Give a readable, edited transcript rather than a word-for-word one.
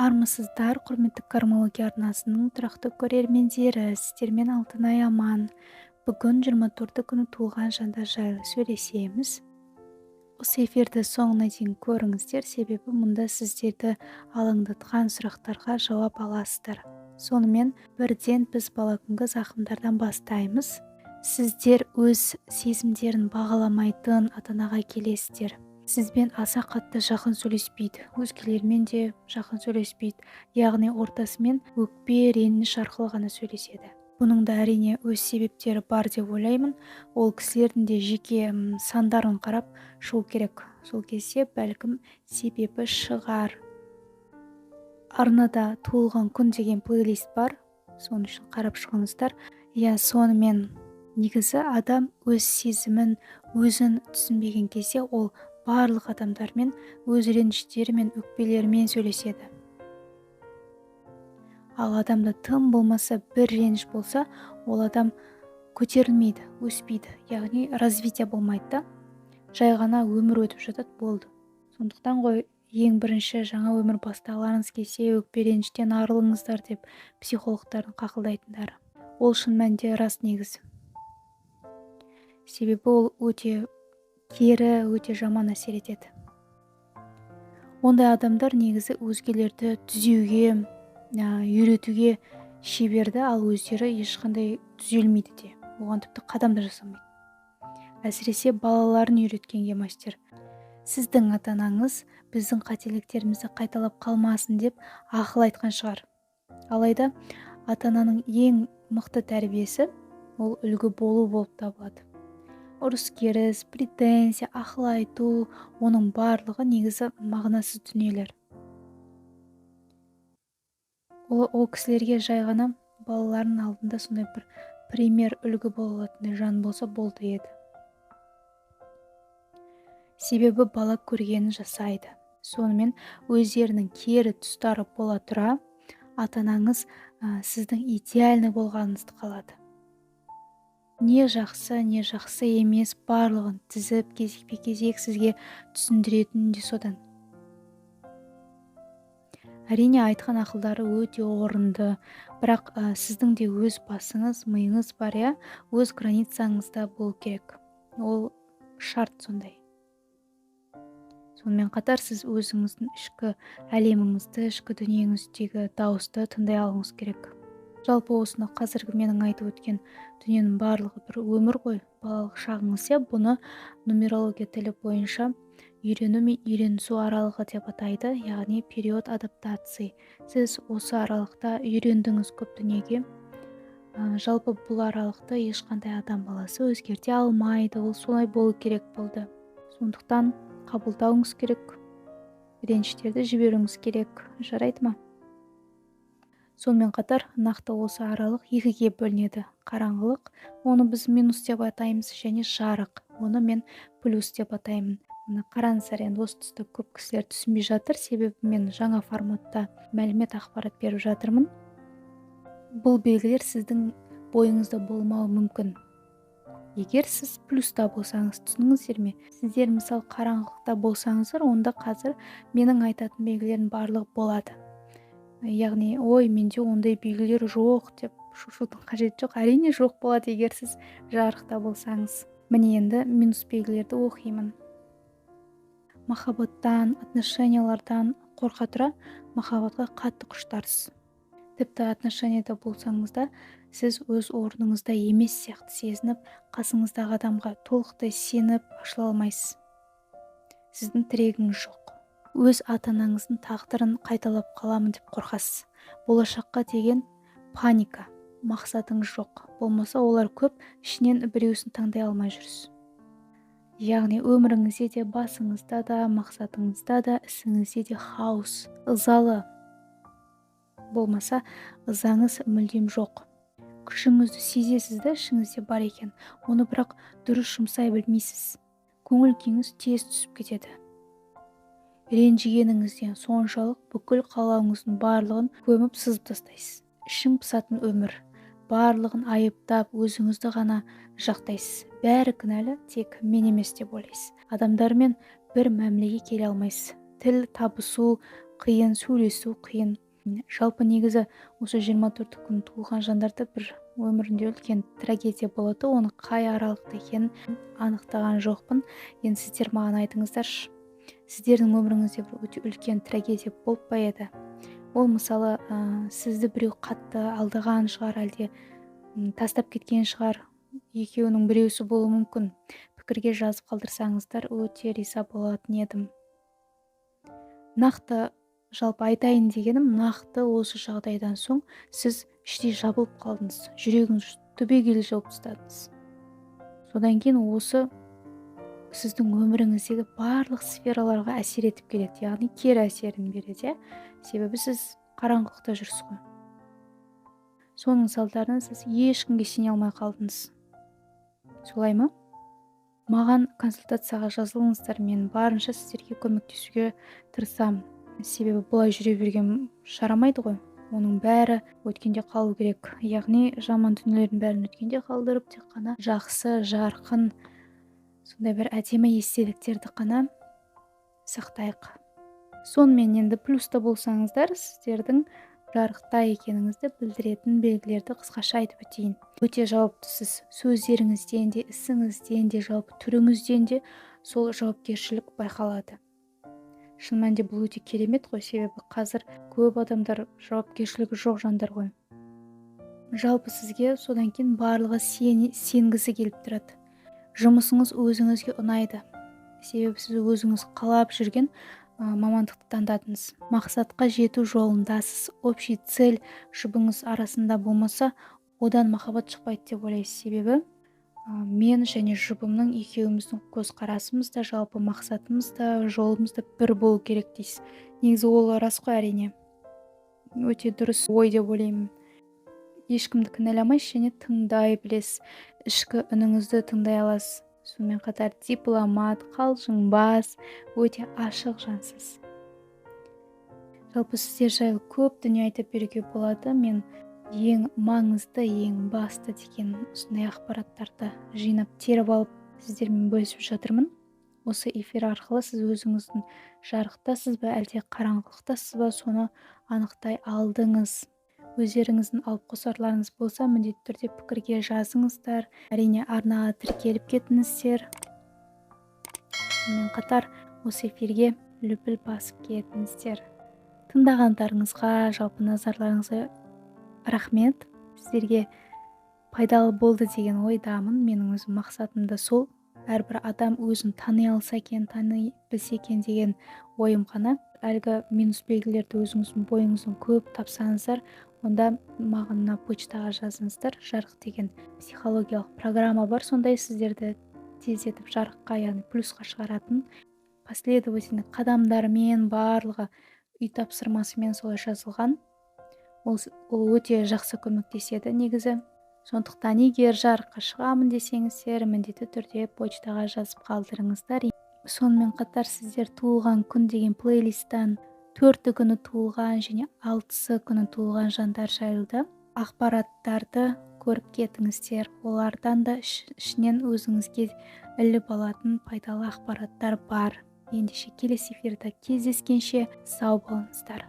Армысыздар, құрметті кармология арнасының тұрақты көрермендері, сіздермен Алтынай аман. Бүгін 24 күні туылған жандар жайлы сөйлесеміз. Осы эфирді соңына дейін көріңіздер, себебі мұнда сіздерді алаңдатқан сұрақтарға жауап аласыздар. Сонымен бірден біз бала күнгі зақымдардан бастаймыз. Сіздер өз сезімдерін бағаламайтын ата-анаға келесіздер. Сізбен аса қатты жақын сөйлеспейді, өзгелермен де жақын сөйлеспейді, яғни ортасымен өкпе, реніш арқылы ғана сөйлеседі. Бұның да әрине өз себептері бар деп ойлаймын. Ол кісілердің де жеке сандарын қарап шығу керек. Сол кезде бәлкім себебі шығар. Арнада туылған күн деген плейлист бар, соның үшін қарап шығыңыздар. Сонымен негізі адам өз сезімін, өзін түсінбеген кезде ол барлық адамдармен өз реніштерімен, өкпелерімен сөйлеседі. Ал адамда тым болмаса бір реніш болса, ол адам көтерілмейді, өспейді, яғни развитие болмайды да. Жай ғана өмір өтіп жатады, болды. Сондықтан ғой ең бірінші жаңа өмір бастағыларыңыз келсе, өкпе реніштен арылыңыздар деп психологтардың қақылдайтындары. Ол шын мәнінде рас негізі. Себебі ол өте кері, өте жаман әсер етеді. Ондай адамдар негізі өзгелерді түзеуге, үйретуге шеберді, ал өздері ешқандай түзелмейді де. Оған тіпті қадам да жасамайды. Әсіресе балаларын үйреткенге мастер. Сіздің ата-анаңыз біздің қателіктерімізді қайталап қалмасын деп ақыл айтқан шығар. Алайда ата-ананың ең мықты тәрбиесі ол үлгі болу болып табылады. Ұрыс-керіс, претензия, ақыл айту, оның барлығы негізі мағынасыз дүниелер. Ол кісілерге жай ғана балалардың алдында сондай бір пример үлгі бола алатындай жан болса болды еді. Себебі бала көргенін жасайды. Сонымен өздерінің кері тұстары бола тұра, ата-анаңыз сіздің идеальны болғаныңызды қалады. Не жақсы, не жақсы емес барлығын тізіп, кезекпе-кезек сізге түсіндіретін де содан. Әрине айтқан ақылдары өте орынды, бірақ сіздің де өз басыңыз, миыңыз бар, өз границаңызда болу керек. Ол шарт сондай. Сонымен қатар сіз өзіңіздің ішкі әлеміңізді, ішкі дүниеңіздегі дауысты тыңдай алуыңыз керек. Жалпы осыны қазіргі менің айтып өткен дүниенің барлығы бір өмір ғой, балалық шағыңыз, бұны нумерология тілі бойынша үйрену мен үйренісу аралығы деп атайды, яғни период адаптации. Сіз осы аралықта үйрендіңіз көп дүниеге. Жалпы бұл аралықты ешқандай адам баласы өзгерте алмайды, ол солай болу керек болды. Сондықтан қабылдауыңыз керек, реніштерді жіберуіңіз керек, жарайды ма? Сонымен қатар нақты осы аралық екіге бөлінеді. Қараңғылық, оны біз минус деп атаймыз, және жарық, оны мен плюс деп атаймын. Қараңыздар, енді осы тұста көп кісілер түсінбей жатыр, себебі мен жаңа форматта мәлімет ақпарат беріп жатырмын. Бұл белгілер сіздің бойыңызда болмауы мүмкін. Егер сіз плюста болсаңыз, түсініңіздер ме? Сіздер мысалы қараңғылықта болсаңыздар, онда қазір менің айтатын белгілердің барлығы болады. Яғни, менде ондай белгілер жоқ деп шошудың қажеті жоқ. Әрине жоқ болады, егер сіз жарықта болсаңыз. Міне енді минус белгілерді оқимын. Махаббаттан, отношениялардан қорқа тұра, махаббатқа қатты құштарсыз. Тіпті отношенияда болсаңыз да, сіз өз орныңызда емес сияқты сезініп, қасыңыздағы адамға толықтай сеніп ашыла алмайсыз. Сіздің тірегіңіз жоқ. Өз ата-анаңыздың тағдырын қайталап қаламын деп қорқасыз. Болашаққа деген паника, мақсатыңыз жоқ. Болмаса олар көп, ішінен біреусін таңдай алмай жүрсіз. Яғни өміріңізде де, басыңызда да, мақсатыңызда да, ісіңізде де хаос, ызалы. Болмаса ызаңыз мүлдем жоқ. Күшіңізді сезесіз да, ішіңізде бар екен. Оны бірақ дұрыс жұмсай білмейсіз. Көңіл күйіңіз тез түсіп кетеді. Ренжігеніңізден соншалық бүкіл қалауыңыздың барлығын көміп сызып тастайсыз. Ішің пысатын өмір. Барлығын айыптап, өзіңізді ғана жақтайсыз. Бәрі кінәлі, тек мен емес деп ойлайсыз. Адамдармен бір мәмілеге келе алмайсыз. Тіл табысу қиын, сөйлесу қиын. Жалпы негізі осы 24 күн туылған жандарды бір өмірінде үлкен трагедия болады. Оны қай аралықта екенін анықтаған жоқпын. Енді сіздер маған айтыңыздаршы, сіздердің өміріңізде бір өте үлкен трагедия болып па еді? Ол мысалы сізді біреу қатты алдаған шығар, әлде тастап кеткен шығар. Екеуінің біреусі болуы мүмкін. Пікірге жазып қалдырсаңыздар өте риза болатын едім. Нақты жалпы айтайын дегенім, нақты осы жағдайдан соң сіз іштей жабылып қалдыңыз, жүрегіңіз түбегейлі жауып тастадыңыз. Содан кейін осы сіздің өміріңіздегі барлық сфераларға әсер етіп келеді, яғни кері әсерін береді. Себебі сіз қараңғылықта жүрсіз ғой. Соның салдарынан сіз ешкімге сене алмай қалдыңыз. Солай ма? Маған консультацияға жазылыңыздар, мен барынша сіздерге көмектесуге тырысамын. Себебі бұлай жүре берген жарамайды ғой. Оның бәрі өткенде қалу керек. Яғни жаман дүниелердің бәрін өткенде қалдырып, тек қана жақсы, жарқын, сондай бір әдемі естеліктерді қана сақтайық. Сонымен енді плюста болсаңыздар, сіздердің жарықта екеніңізді білдіретін белгілерді қысқаша айтып өтейін. Өте жауаптысыз, сөздеріңізден де, ісіңізден де, жалпы түріңізден де сол жауапкершілік байқалады. Шын мәнінде бұл өте керемет қой, себебі қазір көп адамдар жауапкершілігі жоқ жандар ғой. Жалпы сізге содан кейін барлығы сенгісі келіп тұрады. Жұмысыңыз өзіңізге ұнайды. Себебі сіз өзіңіз қалап жүрген мамандықты таңдадыңыз. Мақсатқа жету жолындасыз. Общий цель жұбыңыз арасында болмаса, одан махаббат шықпайды деп ойлайсыз. Себебі мен және жұбымның екеуміздің көзқарасымыз да, жалпы мақсатымыз да, жолымыз да бір болу керек дейсіз. Негізі ол рас қой, әрине. Өте дұрыс ой деп ойлаймын. Ешкімді кінәламайсыз және тыңдай білесіз. Ішкі үніңізді тыңдай аласыз. Сонымен қатар дипломат, қалжыңбас, өте ашық жансыз. Жалпы сіздер жайлы көп дүние айтып беруге болады. Мен ең маңызды, ең басты деген осындай ақпараттарды жинап теріп алып сіздермен бөлісіп жатырмын. Осы эфир арқылы сіз өзіңіздің жарықтасыз ба, әлде қараңғылықтасыз ба, соны анықтай алдыңыз. Өздеріңіздің алып қосарларыңыз болса, міндетті түрде пікірге жазыңыздар. Әрине арнаға тіркеліп кетіңіздер. Сонымен қатар осы эфирге лүпіл басып кетіңіздер. Тыңдағандарыңызға, жалпы назарларыңызға рахмет. Сіздерге пайдалы болды деген ойдамын. Менің өзім мақсатым да сол. Әрбір адам өзін тани алса екен, тани білсе екен деген ойым ғана. Әлгі минус белгілерді өзіңіздің бойыңыздың көп тапсаңыздар, онда маған почтаға жазыңыздар. Жарық деген психологиялық программа бар, сондай сіздерді тездетіп жарыққа, яғни плюсқа шығаратын последовательный қадамдармен барлығы үй тапсырмасымен солай жазылған. Ол өте жақсы көмектеседі негізі. Сондықтан егер жарыққа шығамын десеңіздер, міндетті түрде почтаға жазып қалдырыңыздар. Сонымен қатар сіздер туылған күн деген плейлисттан 4 күні туылған және 6 күні туылған жандар жайлы ақпараттарды көріп кетіңіздер. Олардан да ішінен өзіңізге іліп алатын пайдалы ақпараттар бар. Ендеше келесі эфирде кездескенше сау болыңыздар.